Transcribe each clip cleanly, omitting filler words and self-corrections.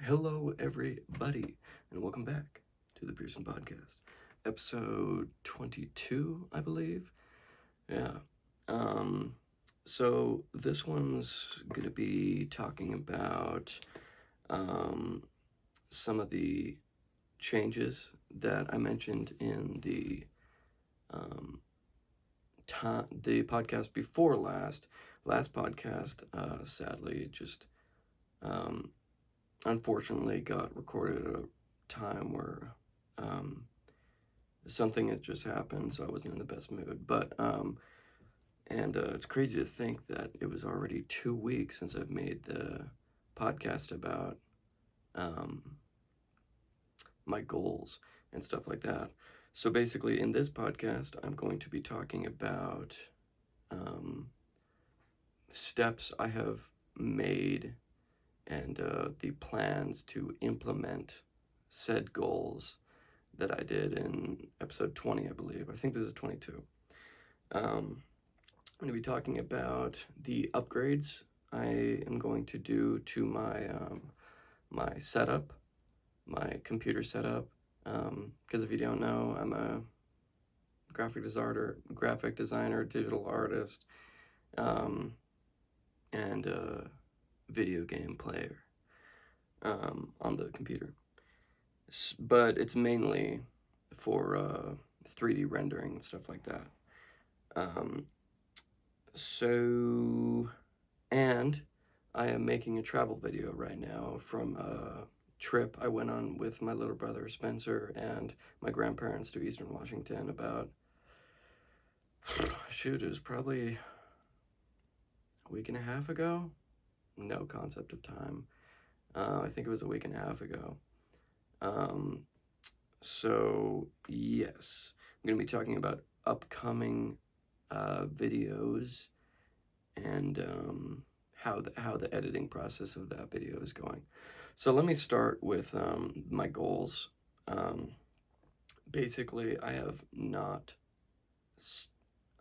Hello, everybody, and welcome back to the Pearson podcast, episode 22, I believe. Yeah. Um, so this one's gonna be talking about um, some of the changes that I mentioned in um, the podcast before last. Last podcast, sadly, just um, unfortunately got recorded at a time where um, something had just happened, so I wasn't in the best mood. And it's crazy to think that it was already 2 weeks since I've made the podcast about um, my goals and stuff like that. So basically, in this podcast, I'm going to be talking about um, steps I have made and the plans to implement said goals that I did in episode 20, I believe. I think this is 22. I'm going to be talking about the upgrades I am going to do to my setup, my computer setup. Because if you don't know, I'm a graphic designer, digital artist, um, and a video game player on the computer. But it's mainly for 3D rendering and stuff like that. Um, so, and I am making a travel video right now from a trip I went on with my little brother Spencer and my grandparents to Eastern Washington about, shoot, it was probably a week and a half ago. No concept of time. I think it was a week and a half ago. Um, so, yes, I'm going to be talking about upcoming videos and how the editing process of that video is going. So let me start with my goals. Um, Basically, I have not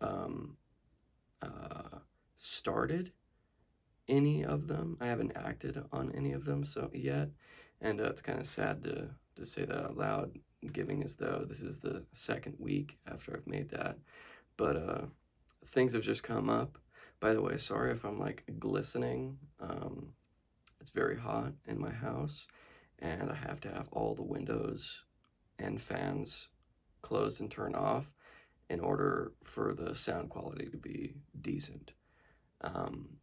um, started any of them. I haven't acted on any of them so yet, and it's kind of sad to say that out loud, giving as though this is the second week after I've made that. But things have just come up. By the way, sorry if I'm like glistening. It's very hot in my house, and I have to have all the windows and fans closed and turned off in order for the sound quality to be decent. Um,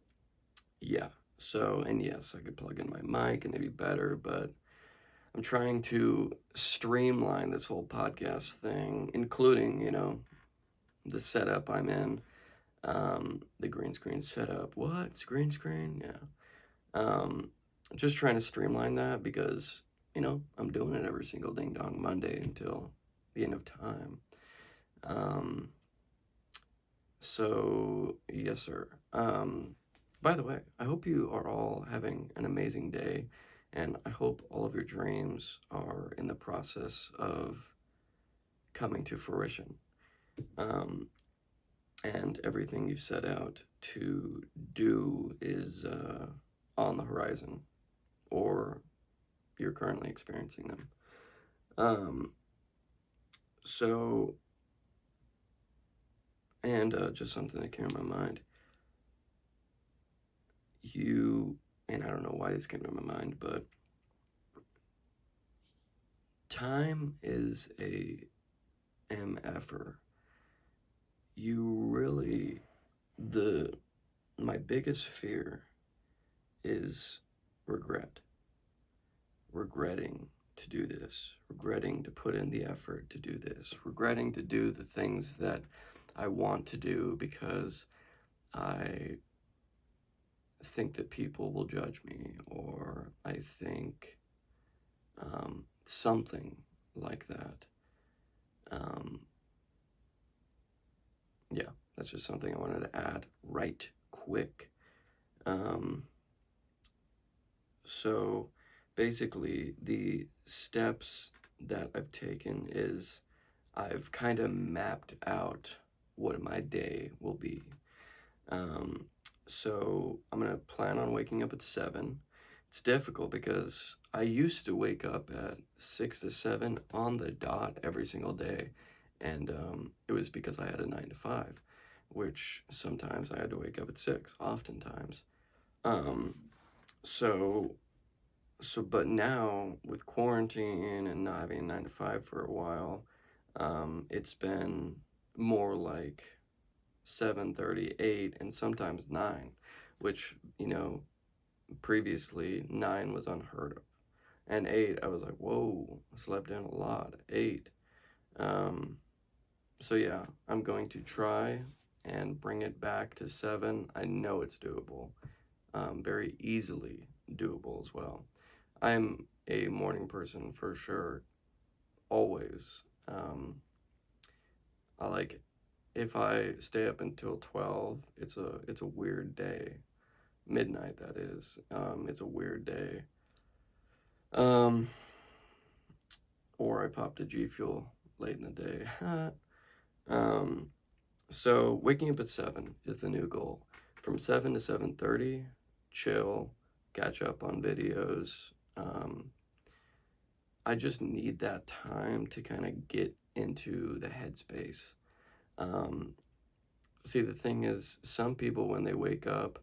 yeah. So, and yes, I could plug in my mic and it'd be better, but I'm trying to streamline this whole podcast thing, including, the setup I'm in, the green screen setup. What? Green screen? Yeah. Just trying to streamline that because, I'm doing it every single ding dong Monday until the end of time. Um, so, yes, sir. By the way, I hope you are all having an amazing day, and I hope all of your dreams are in the process of coming to fruition. Um, and everything you've set out to do is on the horizon, or you're currently experiencing them. Um, so, and just something that came to my mind. And I don't know why this came to my mind, but time is a MFer. You really, my biggest fear is regret. Regretting to do this, regretting to put in the effort to do this, regretting to do the things that I want to do because I think that people will judge me, or I think something like that. Um, yeah, that's just something I wanted to add right quick. Um, so basically, the steps that I've taken is I've kind of mapped out what my day will be. Um, so I'm going to plan on waking up at 7, it's difficult because I used to wake up at 6 to 7 on the dot every single day. And it was because I had a 9 to 5, which sometimes I had to wake up at 6, oftentimes. Um, so, but now with quarantine and not having a 9 to 5 for a while, it's been more like 7:30, 8, and sometimes 9, which, previously 9 was unheard of. And 8, I was like, whoa, I slept in a lot. 8. Um, so yeah, I'm going to try and bring it back to 7. I know it's doable. Very easily doable as well. I'm a morning person for sure, always. I like if I stay up until 12, it's a weird day. Midnight, that is. It's a weird day. Um, or I popped a G Fuel late in the day. um, so waking up at 7 is the new goal. From 7 to 7:30, chill, catch up on videos. I just need that time to kind of get into the headspace. Um, See, the thing is, some people, when they wake up,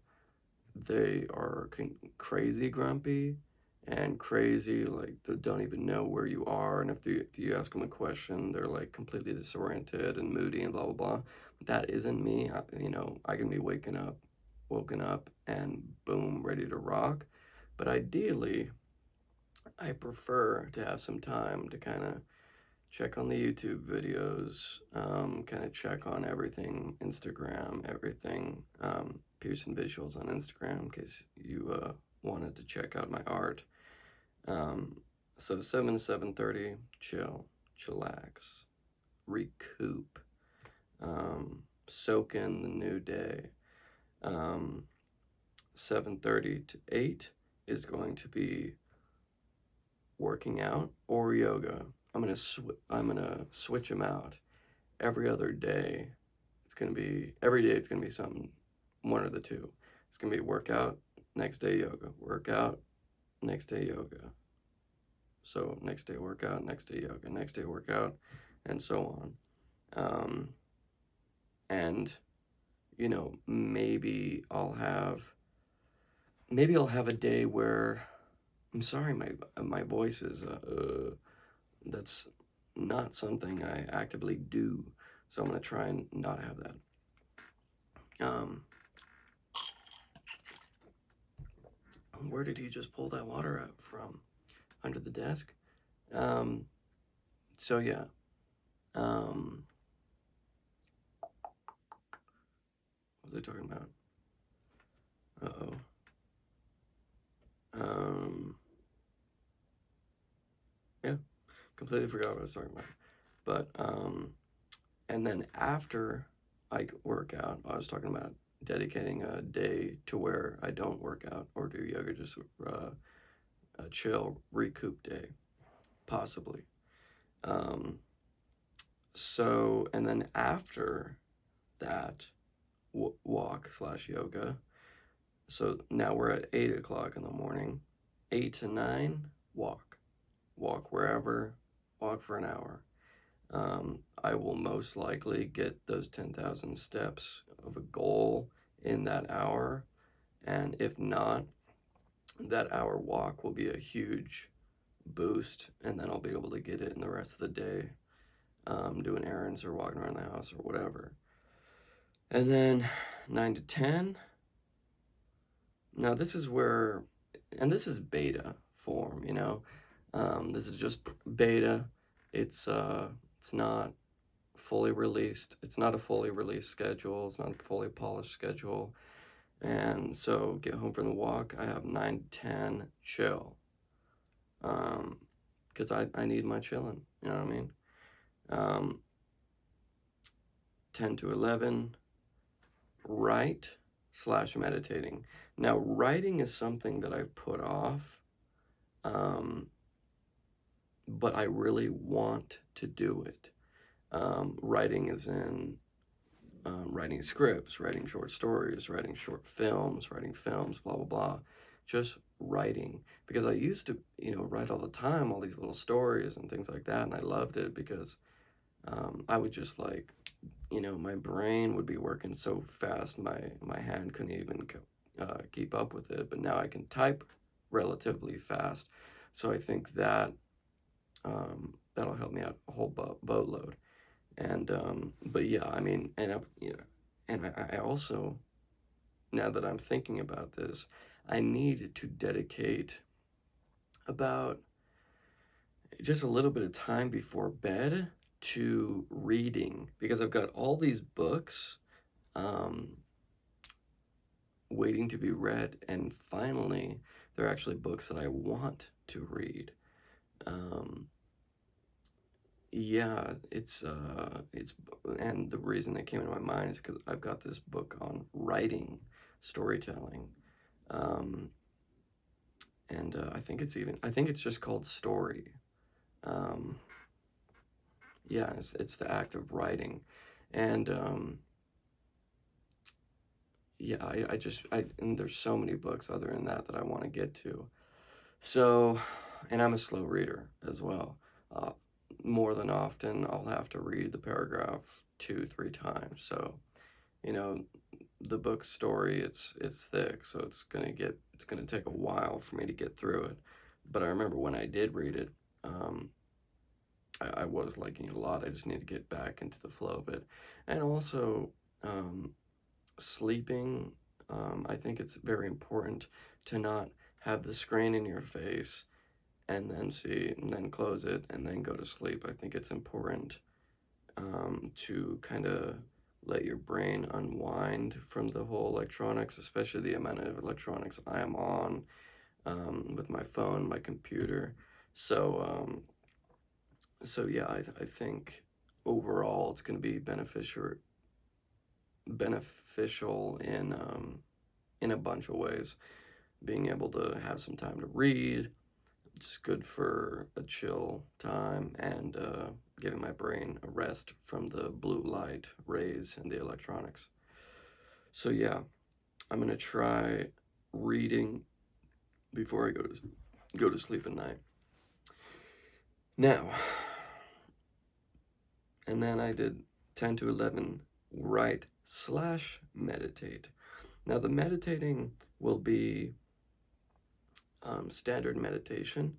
they are crazy grumpy and crazy, like they don't even know where you are. And if you ask them a question, they're like completely disoriented and moody and blah, blah, blah. That isn't me. I can be woken up and boom, ready to rock. But ideally, I prefer to have some time to kind of check on the YouTube videos, kind of check on everything, Instagram, everything, Pearson visuals on Instagram, in case you wanted to check out my art. So 7 to 7:30, chillax, recoup, soak in the new day. 7:30 to 8 is going to be working out or yoga. I'm gonna switch them out every other day. Every day. It's gonna be something, one of the two. It's gonna be workout, next day yoga, workout, next day yoga. So next day workout, next day yoga, next day workout, and so on. And maybe I'll have a day where I'm sorry, my voice is that's not something I actively do, so I'm gonna try and not have that. Where did he just pull that water out from? Under the desk? So yeah. What was I talking about? Uh-oh. Yeah, completely forgot what I was talking about. But, and then after I work out, I was talking about dedicating a day to where I don't work out or do yoga, just a chill, recoup day, possibly. So, and then after that walk/yoga, so now we're at 8 o'clock in the morning, 8 to 9, walk wherever, walk for an hour. I will most likely get those 10,000 steps of a goal in that hour. And if not, that hour walk will be a huge boost. And then I'll be able to get it in the rest of the day, doing errands or walking around the house or whatever. And then 9 to 10. Now this is where, and this is beta form, this is just beta. It's not fully released. It's not a fully released schedule. It's not a fully polished schedule. And so get home from the walk, I have 9 to 10 chill. Because I need my chilling, you know what I mean? 10 to 11, write/meditating. Now, writing is something that I've put off, but I really want to do it. Writing is in writing scripts, writing short stories, writing short films, writing films, blah, blah, blah. Just writing, because I used to, write all the time, all these little stories and things like that, and I loved it because I would just like, my brain would be working so fast, my hand couldn't even keep up with it. But now I can type relatively fast, so I think that that'll help me out a whole boatload. And but yeah, I mean, and I also, now that I'm thinking about this, I need to dedicate about just a little bit of time before bed to reading, because I've got all these books um, waiting to be read, and finally, they're actually books that I want to read. Um, yeah, it's, and the reason it came into my mind is because I've got this book on writing, storytelling, um, and I think it's just called Story. Um, yeah, it's the act of writing, and yeah, and there's so many books other than that I want to get to. So, and I'm a slow reader as well. Uh, More than often, I'll have to read the paragraph 2, 3 times. So, you know, the book story, it's thick, so it's gonna take a while for me to get through it. But I remember when I did read it, um, I was liking it a lot. I just need to get back into the flow of it, and also um, sleeping. I think it's very important to not have the screen in your face and then close it and then go to sleep. I think it's important to kind of let your brain unwind from the whole electronics, especially the amount of electronics I am on with my phone, my computer. So, so yeah, I think overall it's going to be beneficial in a bunch of ways. Being able to have some time to read, it's good for a chill time, and giving my brain a rest from the blue light rays and the electronics. So yeah, I'm gonna try reading before I go to sleep at night. Now, and then I did 10 to 11 write/meditate. Now the meditating will be standard meditation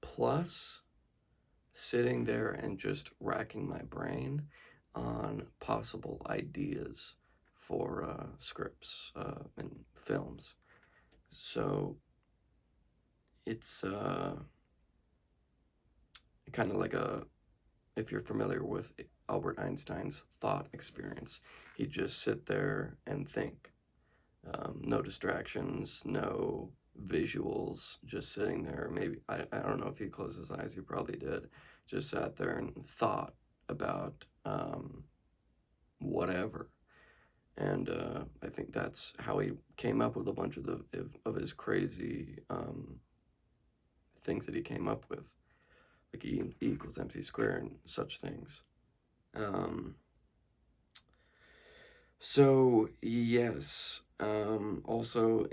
plus sitting there and just racking my brain on possible ideas for scripts and films. So it's kind of like if you're familiar with Albert Einstein's thought experience, he'd just sit there and think. No distractions, no visuals, just sitting there. Maybe, I don't know if he closed his eyes, he probably did. Just sat there and thought about whatever. And I think that's how he came up with a bunch of his crazy things that he came up with, like E equals MC squared and such things. Um, So, yes, also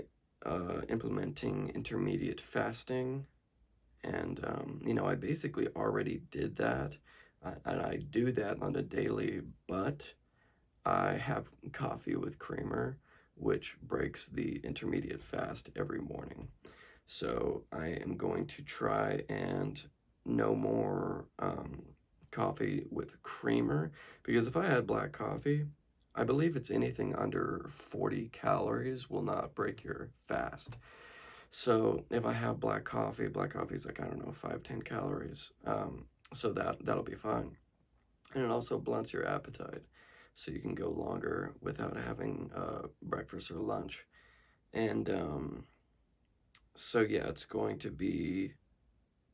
implementing intermediate fasting. And, I basically already did that. And I do that on a daily, but I have coffee with creamer, which breaks the intermediate fast every morning. So I am going to try and no more coffee with creamer, because if I had black coffee, I believe it's anything under 40 calories will not break your fast. So if I have black coffee is like, I don't know, 5, 10 calories. So that'll be fine. And it also blunts your appetite, so you can go longer without having breakfast or lunch. And so yeah, it's going to be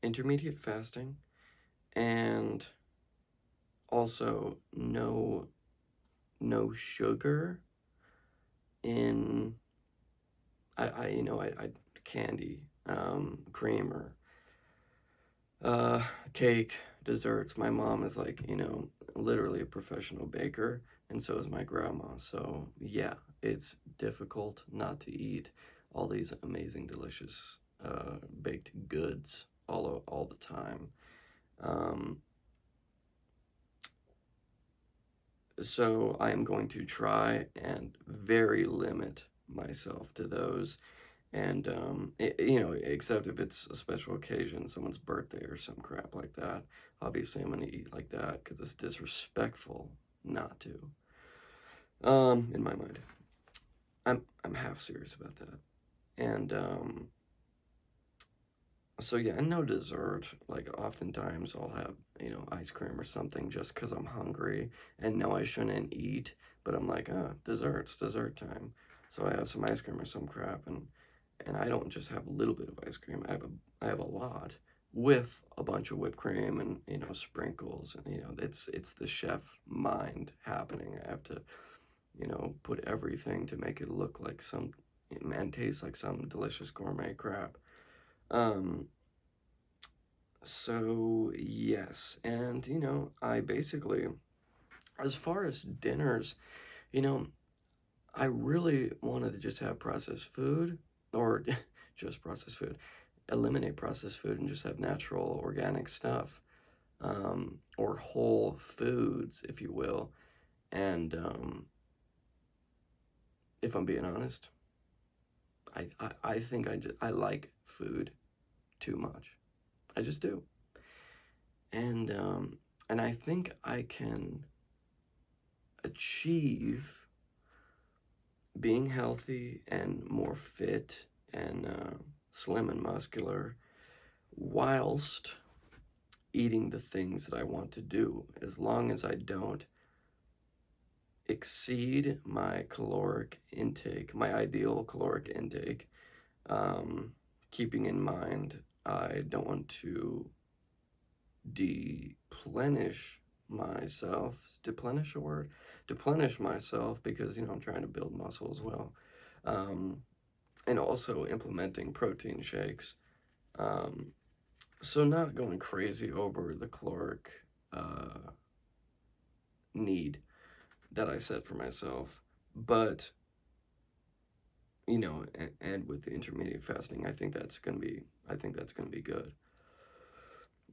intermediate fasting, and also no sugar in I candy, creamer, cake, desserts. My mom is like, literally a professional baker, and so is my grandma. So yeah, it's difficult not to eat all these amazing, delicious baked goods all the time. Um, so I am going to try and very limit myself to those. And, except if it's a special occasion, someone's birthday or some crap like that. Obviously, I'm going to eat like that because it's disrespectful not to. In my mind. I'm half serious about that. And, so yeah, and no dessert. Like, oftentimes I'll have, ice cream or something just because I'm hungry and know I shouldn't eat, but I'm like, dessert time. So I have some ice cream or some crap, and I don't just have a little bit of ice cream. I have a lot with a bunch of whipped cream and sprinkles, and it's the chef mind happening. I have to put everything to make it look like some and taste like some delicious gourmet crap. Um, so yes, and I basically, as far as dinners, you know, I really wanted to just have processed food or just processed food, eliminate processed food and just have natural organic stuff, or whole foods, if you will. And if I'm being honest, I think I like food too much. I just do. And I think I can achieve being healthy and more fit and slim and muscular whilst eating the things that I want to do, as long as I don't exceed my caloric intake, my ideal caloric intake. Keeping in mind, I don't want to deplenish myself. Is deplenish a word? Deplenish myself because I'm trying to build muscle as well, and also implementing protein shakes. Um, so not going crazy over the caloric need that I set for myself, but and with the intermediate fasting, I think that's gonna be good.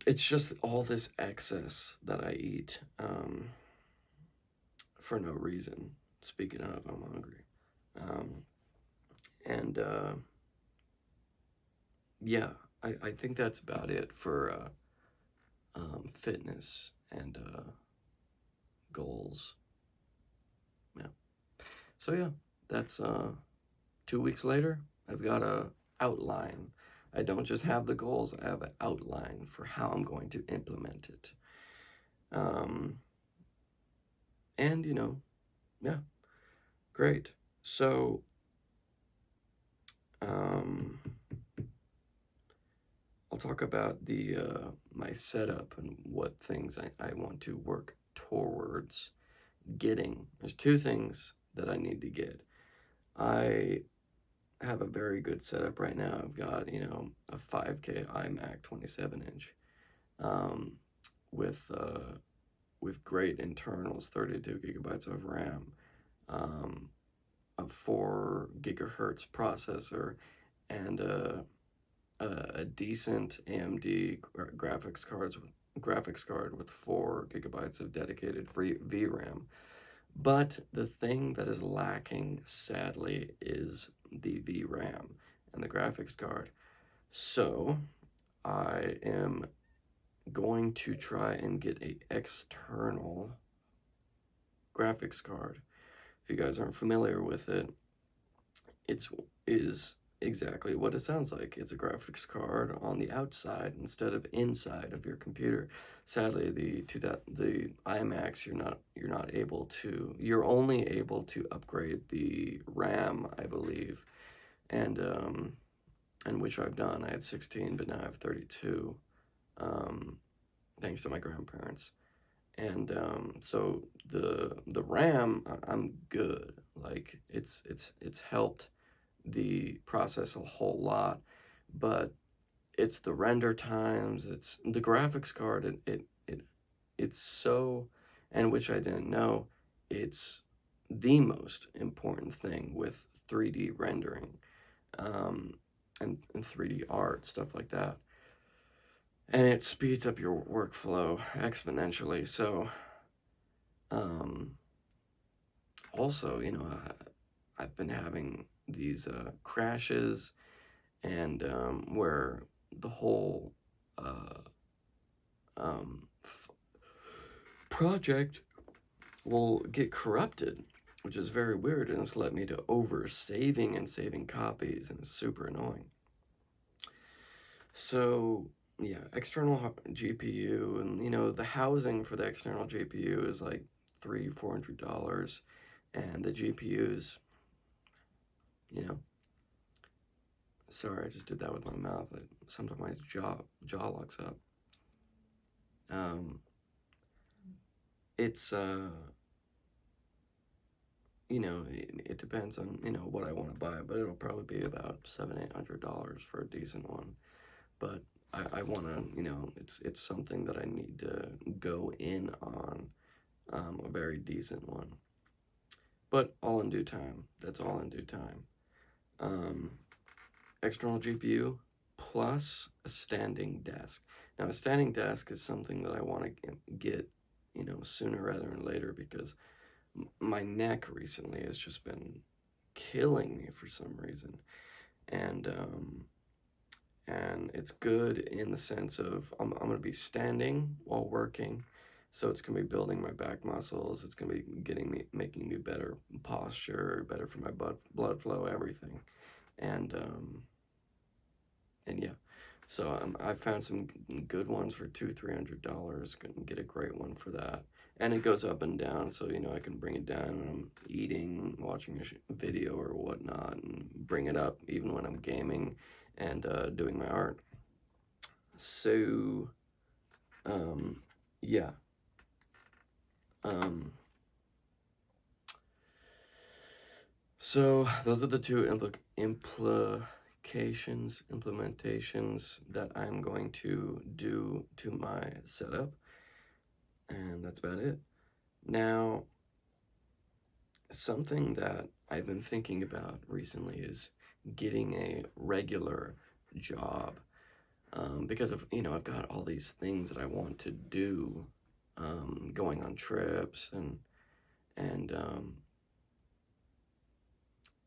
It's just all this excess that I eat for no reason. Speaking of, I'm hungry. Um, and yeah, I think that's about it for fitness and goals. Yeah. So yeah, that's 2 weeks later. I've got a outline. I don't just have the goals. I have an outline for how I'm going to implement it. Um, and yeah, great. So, um, I'll talk about the my setup and what things I want to work towards getting. There's two things that I need to get. I have a very good setup right now. I've got, a 5K iMac 27-inch, um, with great internals, 32 gigabytes of RAM, um, a 4 gigahertz processor, and a decent AMD graphics card with 4 gigabytes of dedicated free VRAM. But the thing that is lacking, sadly, is the VRAM and the graphics card. So I am going to try and get a external graphics card. If you guys aren't familiar with it, it is exactly what it sounds like. It's a graphics card on the outside instead of inside of your computer. Sadly, the iMacs, you're only able to upgrade the RAM, I believe, and which I've done. I had 16, but now I have 32, thanks to my grandparents. And so the RAM, I'm good. Like it's helped the process a whole lot, but it's the render times, it's the graphics card, it's so, and which I didn't know, it's the most important thing with 3D rendering. Um, and 3D art, stuff like that. And it speeds up your workflow exponentially. So, um, also, I've been having these crashes, and where the whole uh, project will get corrupted, which is very weird, and it's led me to over saving and saving copies, and it's super annoying. So yeah, external GPU, and the housing for the external GPU is like $300-$400, and the GPUs, you know, sorry, I just did that with my mouth. Sometimes my jaw locks up. It's it depends on what I want to buy, but it'll probably be about $700-$800 for a decent one. But I want to, it's something that I need to go in on, a very decent one. But all in due time. That's all in due time. External GPU plus a standing desk. Now, a standing desk is something that I want to get, sooner rather than later, because my neck recently has just been killing me for some reason. And it's good in the sense of I'm going to be standing while working, so it's going to be building my back muscles. It's going to be making me better posture, better for my blood flow, everything. And yeah, so I found some good ones for $200-$300. Can get a great one for that, and it goes up and down, so I can bring it down when I'm eating, watching a video or whatnot, and bring it up even when I'm gaming and doing my art. So, yeah. So those are the two implementations that I'm going to do to my setup, and that's about it. Now, something that I've been thinking about recently is getting a regular job, because I've got all these things that I want to do, going on trips and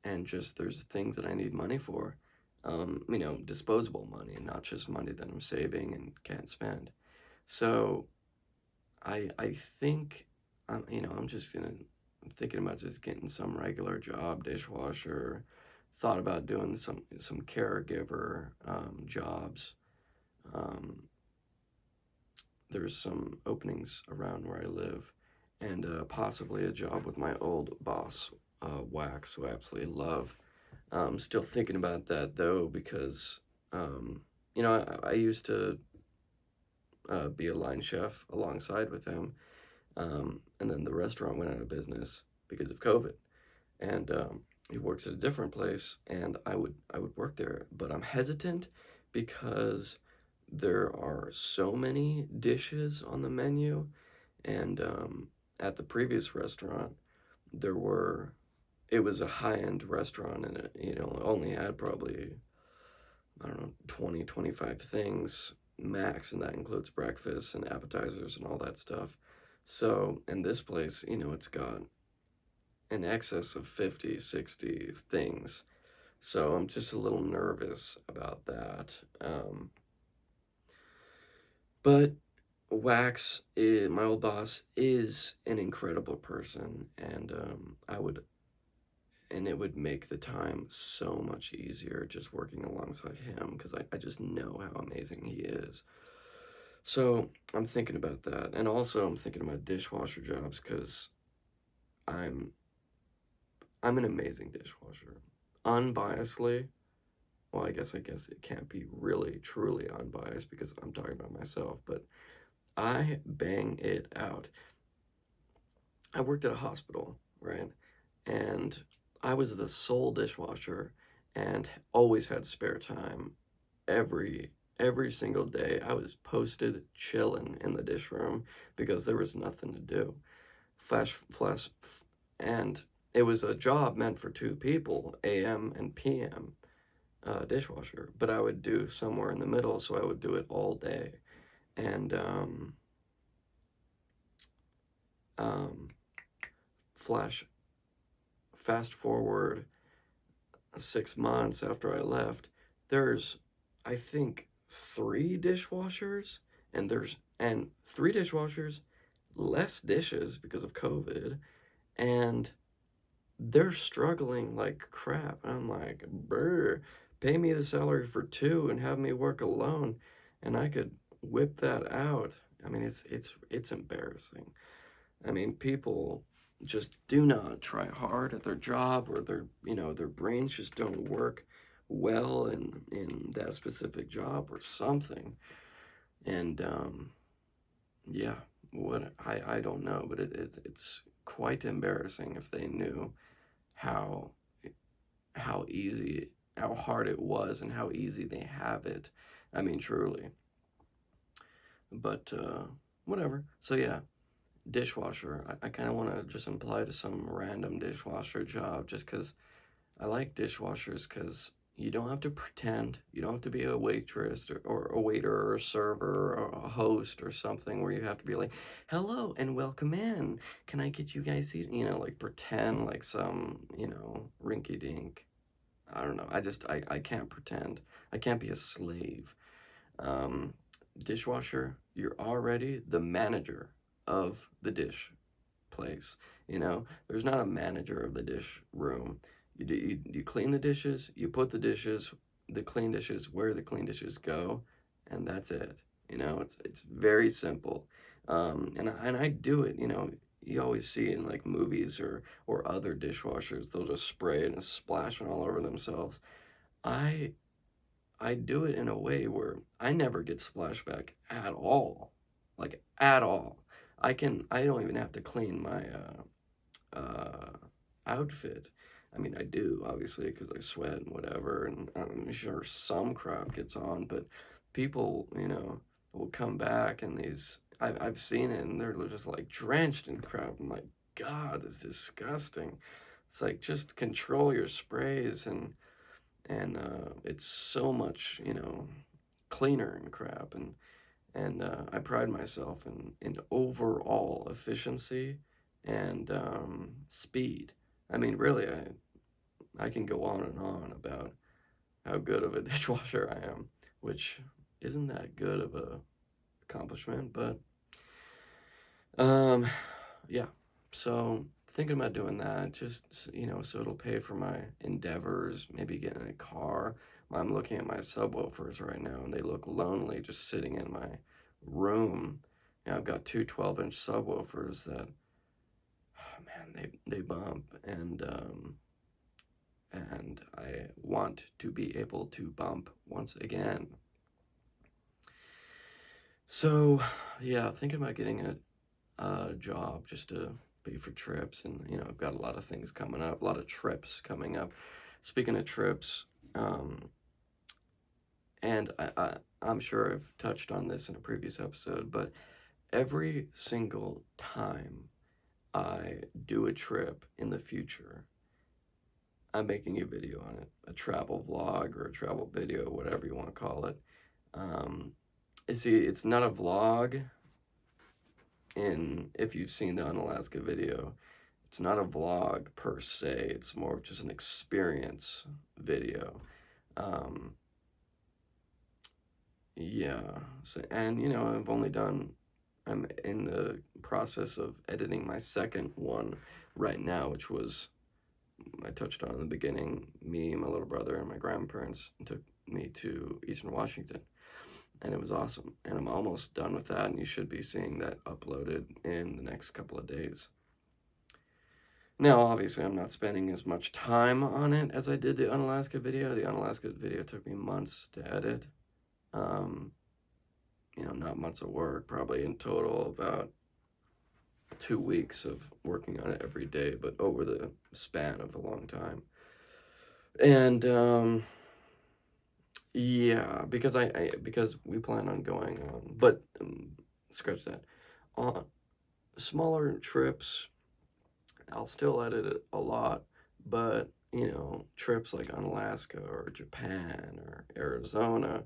and just there's things that I need money for, disposable money, and not just money that I'm saving and can't spend. So I think I'm thinking about just getting some regular job, dishwasher. Thought about doing some caregiver jobs. Um, there's some openings around where I live, and possibly a job with my old boss, Wax, who I absolutely love. Still thinking about that though, because I used to be a line chef alongside with him, and then the restaurant went out of business because of COVID, and he works at a different place, and I would work there, but I'm hesitant because there are so many dishes on the menu, and at the previous restaurant there were it was a high-end restaurant, and it only had probably, I don't know, 20-25 things max, and that includes breakfast and appetizers and all that stuff. So in this place, it's got in excess of 50-60 things, so I'm just a little nervous about that. But Wax, my old boss, is an incredible person, and it would make the time so much easier just working alongside him, because I just know how amazing he is. So I'm thinking about that, and also I'm thinking about dishwasher jobs, because I'm I'm an amazing dishwasher, unbiasedly. Well, I guess it can't be really truly unbiased because I'm talking about myself, but I bang it out. I worked at a hospital, right? And I was the sole dishwasher and always had spare time. Every single day I was posted chilling in the dish room because there was nothing to do. Flash, and it was a job meant for two people, AM and PM. dishwasher, but I would do somewhere in the middle, so I would do it all day. And um, flash fast forward 6 months after I left, there's, I think, three dishwashers, and three dishwashers, less dishes because of COVID, and they're struggling like crap. And I'm like, brr, pay me the salary for two and have me work alone, and I could whip that out. I mean, it's embarrassing. I mean, people just do not try hard at their job, or their brains just don't work well in that specific job or something. And yeah, what I don't know, but it's quite embarrassing if they knew how how easy how hard it was and how easy they have it. I mean, truly. But whatever. So yeah, dishwasher. I kind of want to just apply to some random dishwasher job just because I like dishwashers, because you don't have to pretend. You don't have to be a waitress or a waiter or a server or a host or something where you have to be like, hello and welcome in. Can I get you guys seated? Like pretend like some, rinky dink. I don't know. I can't pretend. I can't be a slave. Um, Dishwasher, you're already the manager of the dish place. There's not a manager of the dish room. You clean the dishes, you put the clean dishes where the clean dishes go, and that's it. It's very simple. And I do it. You always see in like movies or other dishwashers, they'll just spray it and splash it all over themselves. I I do it in a way where I never get splashback at all. Like at all. I don't even have to clean my outfit. I mean, I do, obviously, because I sweat and whatever, and I'm sure some crap gets on, but people, will come back, and I've seen it, and they're just like drenched in crap. I'm like, God, that's disgusting. It's like, just control your sprays, and it's so much, cleaner and crap, and I pride myself in overall efficiency and speed. I mean, really, I can go on and on about how good of a dishwasher I am, which isn't that good of a accomplishment, but um, yeah. So thinking about doing that, just so it'll pay for my endeavors, maybe getting a car. I'm looking at my subwoofers right now, and they look lonely just sitting in my room. I've got two 12-inch subwoofers that, oh man, they bump, and I want to be able to bump once again. So, yeah, thinking about getting a job just to pay for trips, and I've got a lot of things coming up, a lot of trips coming up. Speaking of trips, and I'm sure I've touched on this in a previous episode, but every single time I do a trip in the future, I'm making a video on it, a travel vlog or a travel video, whatever you want to call it. It's not a vlog if you've seen the Unalaska video. It's not a vlog per se. It's more of just an experience video. Yeah. So, and I'm in the process of editing my second one right now, which was, I touched on in the beginning. Me, my little brother, and my grandparents took me to Eastern Washington, and it was awesome. And I'm almost done with that, and you should be seeing that uploaded in the next couple of days. Now, obviously, I'm not spending as much time on it as I did the Unalaska video. The Unalaska video took me months to edit. Not months of work, probably in total about 2 weeks of working on it every day, but over the span of a long time. And yeah, because because we plan on going on, but scratch that. On smaller trips, I'll still edit it a lot, but trips like on Alaska or Japan or Arizona,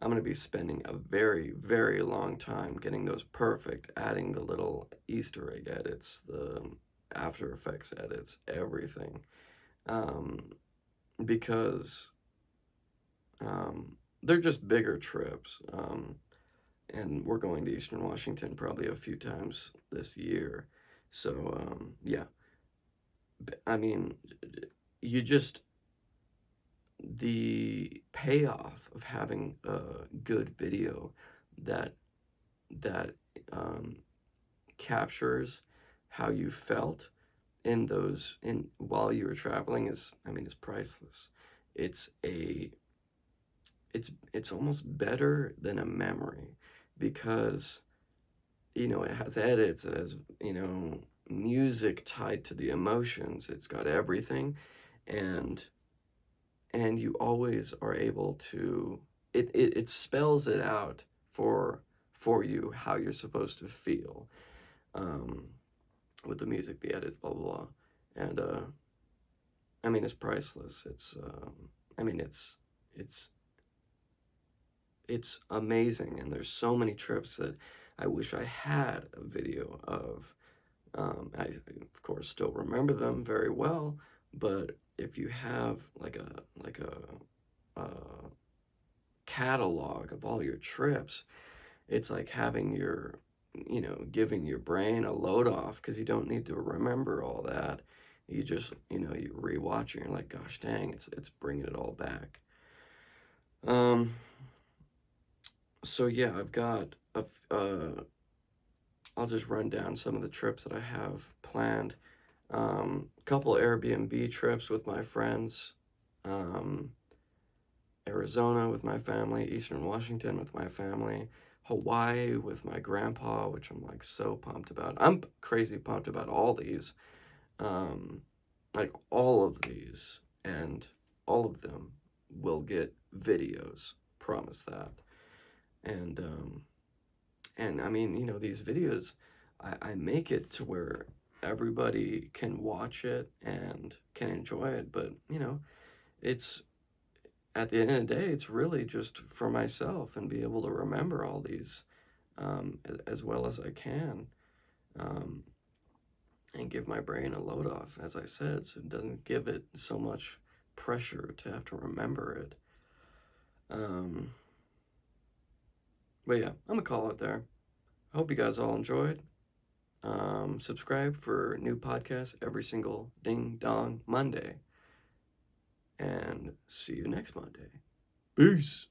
I'm going to be spending a very, very long time getting those perfect, adding the little Easter egg edits, the After Effects edits, everything. Um, because they're just bigger trips. And we're going to Eastern Washington probably a few times this year. So, yeah. I mean, you just, the payoff of having a good video that that um, captures how you felt in those in while you were traveling is, I mean, it's priceless. It's a it's almost better than a memory because it has edits, it has music tied to the emotions, it's got everything, and you always are able to it spells it out for you how you're supposed to feel, um, with the music, the edits, blah blah blah, and I mean it's priceless. I mean it's it's amazing, and there's so many trips that I wish I had a video of. I of course still remember them very well, but if you have a catalog of all your trips, it's like having giving your brain a load off because you don't need to remember all that. You just, you rewatch it and you're like, gosh dang, it's bringing it all back. Um, so yeah, I've got I'll just run down some of the trips that I have planned. A couple Airbnb trips with my friends. Um, Arizona with my family, Eastern Washington with my family, Hawaii with my grandpa, which I'm like so pumped about. I'm crazy pumped about all these, um, like all of these, and all of them will get videos. Promise that. And I mean, these videos, I make it to where everybody can watch it and can enjoy it, but it's at the end of the day, it's really just for myself and be able to remember all these, as well as I can, um, and give my brain a load off, as I said, so it doesn't give it so much pressure to have to remember it. Um, but yeah, I'm gonna call it there. I hope you guys all enjoyed. Subscribe for new podcasts every single ding dong Monday, and see you next Monday. Peace.